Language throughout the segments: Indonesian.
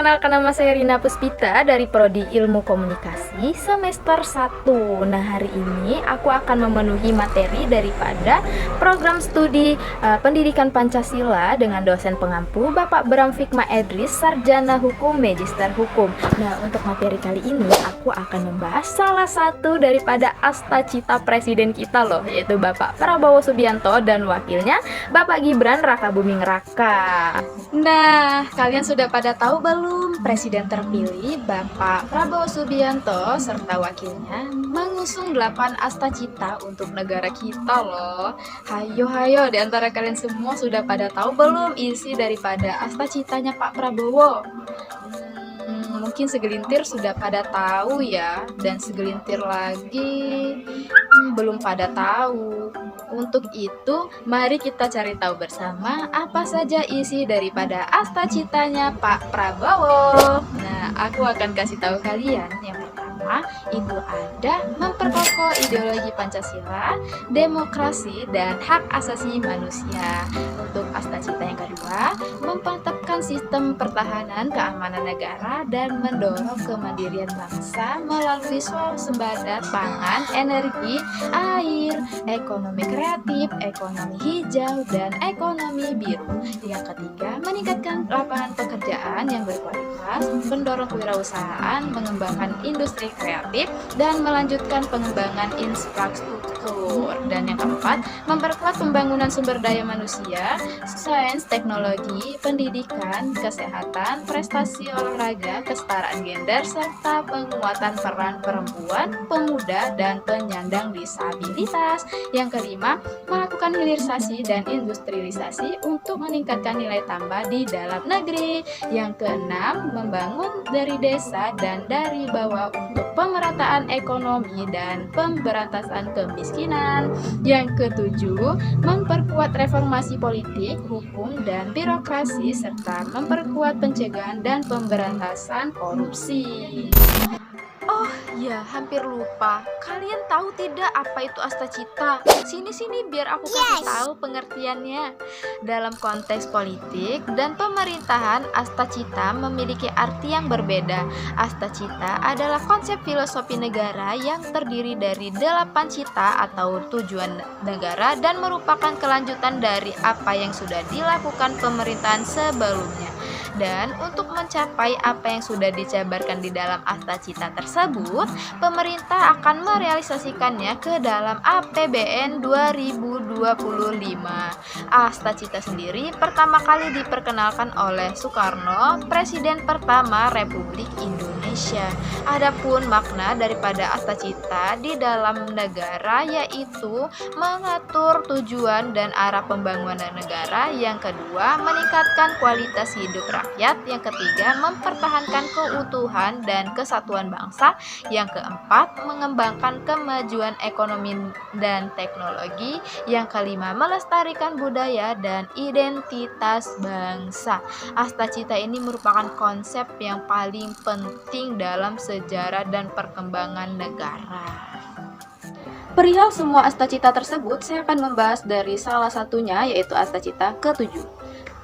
perkenalkan nama saya Rina Puspita dari Prodi Ilmu Komunikasi semester 1. Nah, hari ini aku akan memenuhi materi daripada program studi Pendidikan Pancasila dengan dosen pengampu Bapak Bram Fikma Edris, Sarjana Hukum, Magister Hukum. Nah, untuk materi kali ini aku akan membahas salah satu daripada asta-cita presiden kita loh, yaitu Bapak Prabowo Subianto dan wakilnya Bapak Gibran Rakabuming Raka. Nah, kalian sudah pada tahu belum presiden terpilih Bapak Prabowo Subianto serta wakilnya mengusung 8 asta cita untuk negara kita loh. Hayo di antara kalian semua sudah pada tahu belum isi daripada asta citanya Pak Prabowo? Mungkin segelintir sudah pada tahu ya, dan segelintir lagi belum pada tahu. Untuk itu, mari kita cari tahu bersama apa saja isi daripada asta citanya Pak Prabowo. Nah, aku akan kasih tahu kalian. Yang pertama, itu ada memperkokoh ideologi Pancasila, demokrasi, dan hak asasi manusia. Untuk asta cita yang kedua, memantapkan sistem pertahanan keamanan negara dan mendorong kemandirian bangsa melalui swasembada pangan, energi, air, ekonomi kreatif, ekonomi hijau, dan ekonomi biru. Yang ketiga, meningkatkan lapangan pekerjaan yang berkualitas, mendorong kewirausahaan, mengembangkan industri kreatif, dan melanjutkan pengembangan infrastruktur. Dan yang keempat, memperkuat pembangunan sumber daya manusia, sains, teknologi, pendidikan, kesehatan, prestasi olahraga, kesetaraan gender, serta penguatan peran perempuan, pemuda, dan penyandang disabilitas. Yang kelima, melakukan hilirisasi dan industrialisasi untuk meningkatkan nilai tambah di dalam negeri. Yang keenam, membangun dari desa dan dari bawah untuk pemerataan ekonomi dan pemberantasan kemiskinan. Yang ketujuh, memperkuat reformasi politik, hukum, dan birokrasi serta memperkuat pencegahan dan pemberantasan korupsi. Oh ya, hampir lupa. Kalian tahu tidak apa itu asta cita? Sini biar aku kasih tahu pengertiannya. Dalam konteks politik dan pemerintahan, asta cita memiliki arti yang berbeda. Asta cita adalah konsep filosofi negara yang terdiri dari 8 cita atau tujuan negara dan merupakan kelanjutan dari apa yang sudah dilakukan pemerintahan sebelumnya. Dan untuk mencapai apa yang sudah dijabarkan di dalam asta cita tersebut, pemerintah akan merealisasikannya ke dalam APBN 2025. Asta cita sendiri pertama kali diperkenalkan oleh Soekarno, Presiden pertama Republik Indonesia. Adapun makna daripada asta cita di dalam negara yaitu mengatur tujuan dan arah pembangunan negara. Yang kedua, meningkatkan kualitas hidup rakyat. Yang ketiga, mempertahankan keutuhan dan kesatuan bangsa. Yang keempat, mengembangkan kemajuan ekonomi dan teknologi. Yang kelima, melestarikan budaya dan identitas bangsa. Asta cita ini merupakan konsep yang paling penting dalam sejarah dan perkembangan negara. Perihal semua asta cita tersebut, saya akan membahas dari salah satunya, yaitu asta cita ke-7.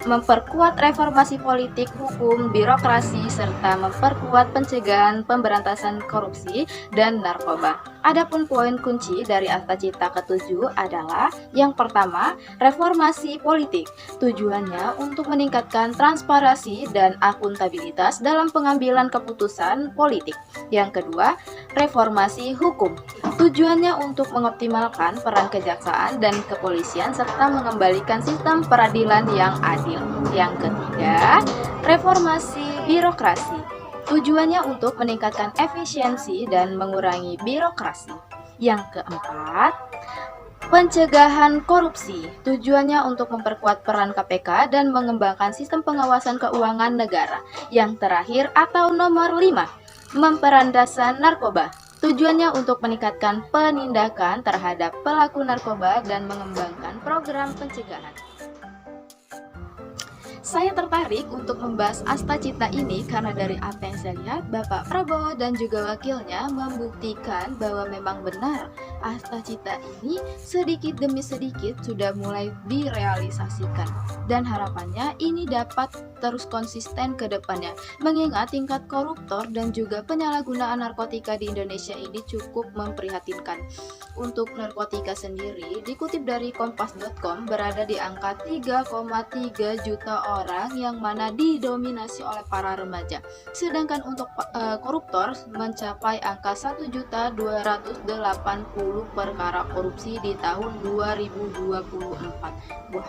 Memperkuat reformasi politik, hukum, birokrasi, serta memperkuat pencegahan pemberantasan korupsi dan narkoba. Adapun poin kunci dari asta cita ke-7 adalah yang pertama, reformasi politik. Tujuannya untuk meningkatkan transparansi dan akuntabilitas dalam pengambilan keputusan politik. Yang kedua, reformasi hukum. Tujuannya untuk mengoptimalkan peran kejaksaan dan kepolisian serta mengembalikan sistem peradilan yang adil. Yang ketiga, reformasi birokrasi. Tujuannya untuk meningkatkan efisiensi dan mengurangi birokrasi. Yang keempat, pencegahan korupsi. Tujuannya untuk memperkuat peran KPK dan mengembangkan sistem pengawasan keuangan negara. Yang terakhir atau nomor 5, pemberantasan narkoba. Tujuannya untuk meningkatkan penindakan terhadap pelaku narkoba dan mengembangkan program pencegahan. Saya tertarik untuk membahas asta cita ini karena dari apa yang saya lihat, Bapak Prabowo dan juga wakilnya membuktikan bahwa memang benar Astacita ini sedikit demi sedikit sudah mulai direalisasikan dan harapannya ini dapat terus konsisten ke depannya, mengingat tingkat koruptor dan juga penyalahgunaan narkotika di Indonesia ini cukup memprihatinkan. Untuk narkotika sendiri, dikutip dari kompas.com, berada di angka 3,3 juta orang yang mana didominasi oleh para remaja. Sedangkan untuk koruptor mencapai angka 1.280 perkara korupsi di tahun 2024. Wah,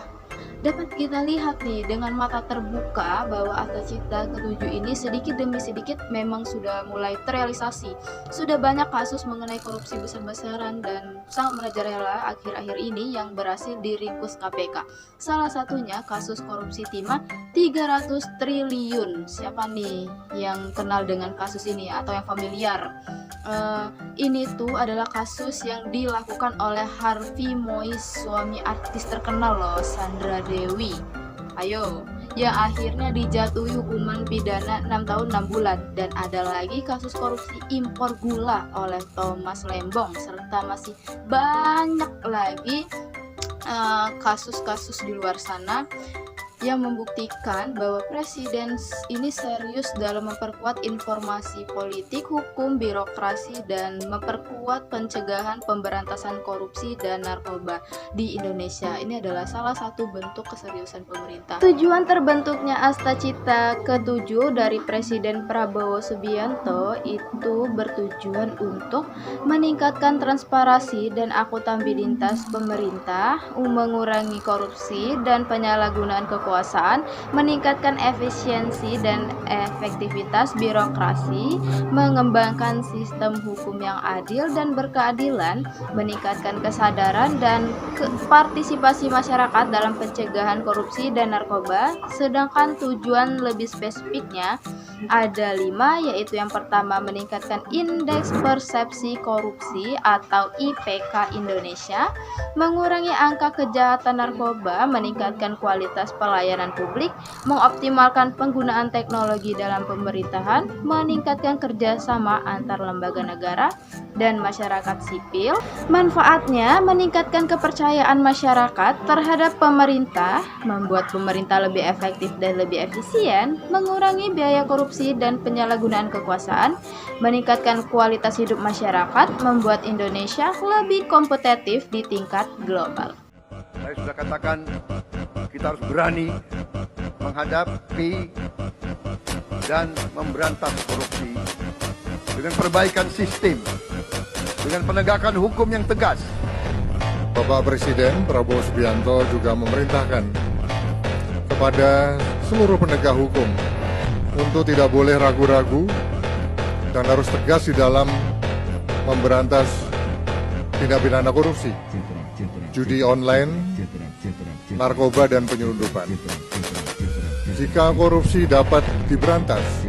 dapat kita lihat nih dengan mata terbuka bahwa Astacita ke-7 ini sedikit demi sedikit memang sudah mulai terrealisasi. Sudah banyak kasus mengenai korupsi besar-besaran dan sangat merajalela akhir-akhir ini yang berhasil diringkus KPK. Salah satunya kasus korupsi timah 300 triliun. Siapa nih yang kenal dengan kasus ini atau yang familiar? Ini tuh adalah kasus yang dilakukan oleh Harvey Mois, suami artis terkenal loh, Sandra Dewi. Ayo, yang akhirnya dijatuhi hukuman pidana 6 tahun 6 bulan. Dan ada lagi kasus korupsi impor gula oleh Thomas Lembong, serta masih banyak lagi kasus-kasus di luar sana yang membuktikan bahwa presiden ini serius dalam memperkuat informasi politik, hukum, birokrasi, dan memperkuat pencegahan pemberantasan korupsi dan narkoba di Indonesia. Ini adalah salah satu bentuk keseriusan pemerintah. Tujuan terbentuknya Astacita ke-7 dari Presiden Prabowo Subianto itu bertujuan untuk meningkatkan transparansi dan akuntabilitas pemerintah, mengurangi korupsi dan penyalahgunaan kekuasaan, meningkatkan efisiensi dan efektivitas birokrasi, mengembangkan sistem hukum yang adil dan berkeadilan, meningkatkan kesadaran dan partisipasi masyarakat dalam pencegahan korupsi dan narkoba. Sedangkan tujuan lebih spesifiknya ada 5, yaitu yang pertama meningkatkan indeks persepsi korupsi atau IPK Indonesia, mengurangi angka kejahatan narkoba, meningkatkan kualitas pelayanan publik, mengoptimalkan penggunaan teknologi dalam pemerintahan, meningkatkan kerjasama antar lembaga negara dan masyarakat sipil. Manfaatnya meningkatkan kepercayaan masyarakat terhadap pemerintah, membuat pemerintah lebih efektif dan lebih efisien, mengurangi biaya korupsi dan penyalahgunaan kekuasaan, meningkatkan kualitas hidup masyarakat, membuat Indonesia lebih kompetitif di tingkat global. Saya sudah katakan kita harus berani menghadapi dan memberantas korupsi dengan perbaikan sistem, dengan penegakan hukum yang tegas. Bapak Presiden Prabowo Subianto juga memerintahkan kepada seluruh penegak hukum untuk tidak boleh ragu-ragu dan harus tegas di dalam memberantas tindak pidana korupsi, judi online, narkoba, dan penyelundupan. Jika korupsi dapat diberantas,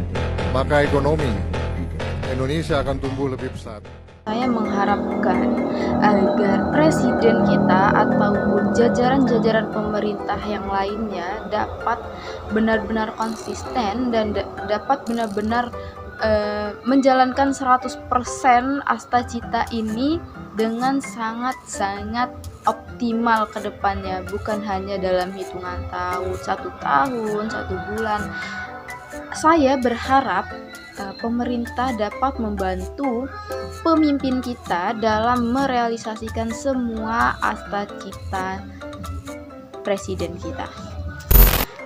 maka ekonomi Indonesia akan tumbuh lebih pesat. Saya mengharapkan agar presiden kita ataupun jajaran-jajaran pemerintah yang lainnya dapat benar-benar konsisten dan dapat benar-benar menjalankan 100% Astacita ini dengan sangat-sangat optimal ke depannya, bukan hanya dalam hitungan tahun, 1 tahun, 1 bulan. Saya berharap pemerintah dapat membantu pemimpin kita dalam merealisasikan semua Astacita presiden kita.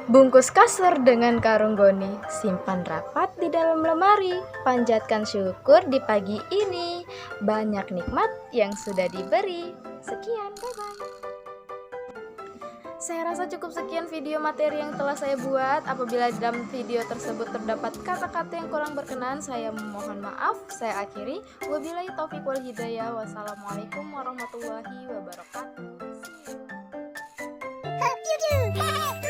Bungkus kasur dengan karung goni, simpan rapat di dalam lemari, panjatkan syukur di pagi ini, banyak nikmat yang sudah diberi. Sekian, bye-bye. Saya rasa cukup sekian video materi yang telah saya buat. Apabila dalam video tersebut terdapat kata-kata yang kurang berkenan, saya mohon maaf. Saya akhiri. Wabillahi taufiq wal hidayah. Wassalamualaikum warahmatullahi wabarakatuh. See you.